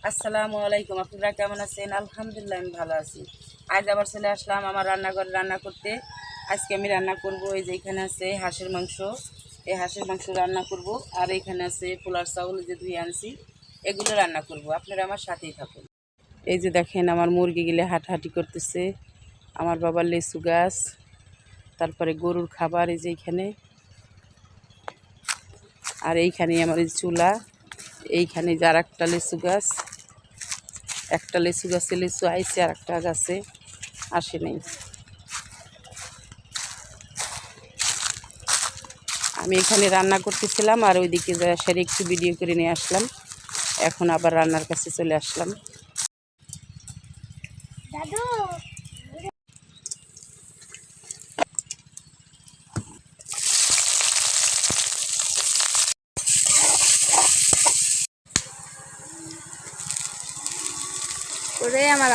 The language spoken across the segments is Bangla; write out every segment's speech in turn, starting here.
আসসালামু আলাইকুম। আপনারা কেমন আছেন? আলহামদুলিল্লাহ আমি ভালো আছি। আজ আবার চলে আসলাম আমার রান্নাঘরে রান্না করতে। আজকে আমি রান্না করব, এই যে এখানে আছে হাঁসের মাংস। এই হাঁসের মাংস রান্না করব। আর এখানে আছে পোলার চাউল যে ধুয়ে আনছি, এগুলো রান্না করব। আপনারা আমার সাথেই থাকুন। এই যে দেখেন আমার মুরগিগুলো হাঁটাহাঁটি করতেছে। আমার বাবার লেচু গাছ, তারপরে গরুর খাবার এই যে এইখানে। আর এইখানে আমার এই চুলা, এইখানে যার একটা লেচু গাছ, একটা লেচু গাছে লেচু আইছে, আর একটা গাছে আসে নাই। আমি এখানে রান্না করতেছিলাম আর ওইদিকে যা সেরে একটু ভিডিও করে নিয়ে আসলাম। এখন আবার রান্নার কাছে চলে আসলাম। দাদু ওরে আমার।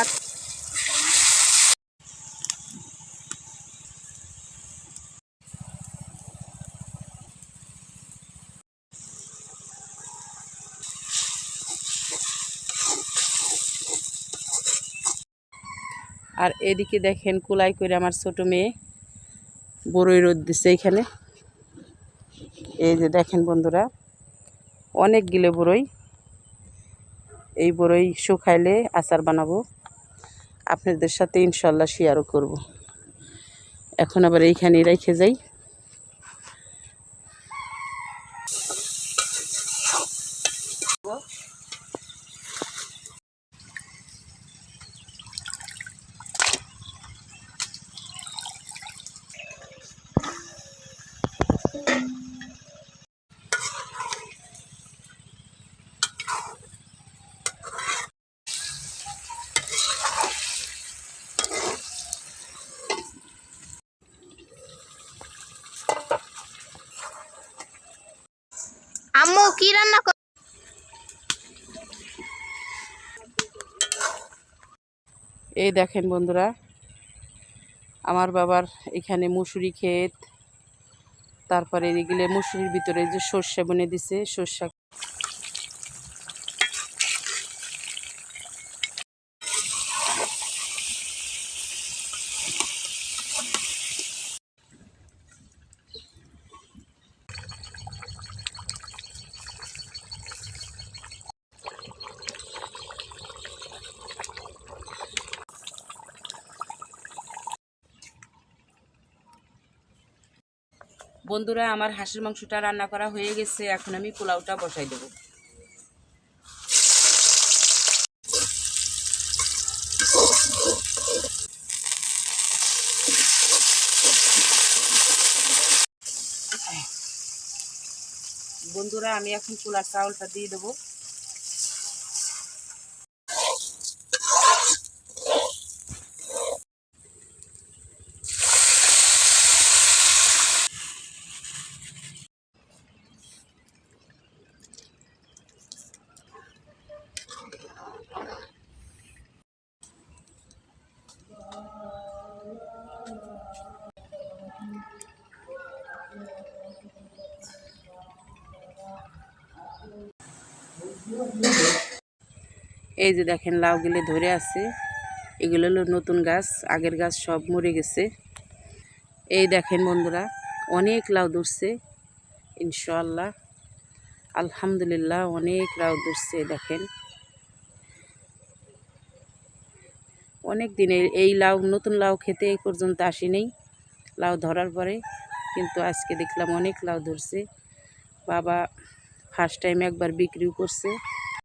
আর এদিকে দেখেন কুলাই করে আমার ছোট মেয়ে বড়ই রোদ দিছে এখানে। এই যে দেখেন বন্ধুরা, অনেকগুলো বড়ই। এই বড়ই শুকাইলে আচার বানাবো, আপনাদের সাথে ইনশাল্লাহ শেয়ারও করব। এখন আবার এইখানে রেখে যাই। আম্মু কি রান্না এই দেখেন বন্ধুরা, আমার বাবার এখানে মুসুরি ক্ষেত, তারপরে এগুলো মুসুরির ভিতরে যে সর্ষে বনে দিছে, সর্ষা। বন্ধুরা, আমার হাঁসের মাংসটা রান্না করা হয়ে গেছে। এখন আমি পোলাওটা বসাই দেব। বন্ধুরা, আমি এখন পোলার চাউলটা দিয়ে দেবো। এই যে দেখেন লাউগুলো ধরে আছে, এগুলো হলো নতুন গাছ, আগের গাছ সব মরে গেছে। এই দেখেন বন্ধুরা, অনেক লাউ ধরছে ইনশাআল্লাহ, আলহামদুলিল্লাহ অনেক লাউ ধরছে। দেখেন অনেক দিনে এই লাউ, নতুন লাউ খেতে এই পর্যন্ত আসি নেই লাউ ধরার পরে, কিন্তু আজকে দেখলাম অনেক লাউ ধরছে। বাবা ফার্স্ট টাইম একবার বিক্রিও করছে।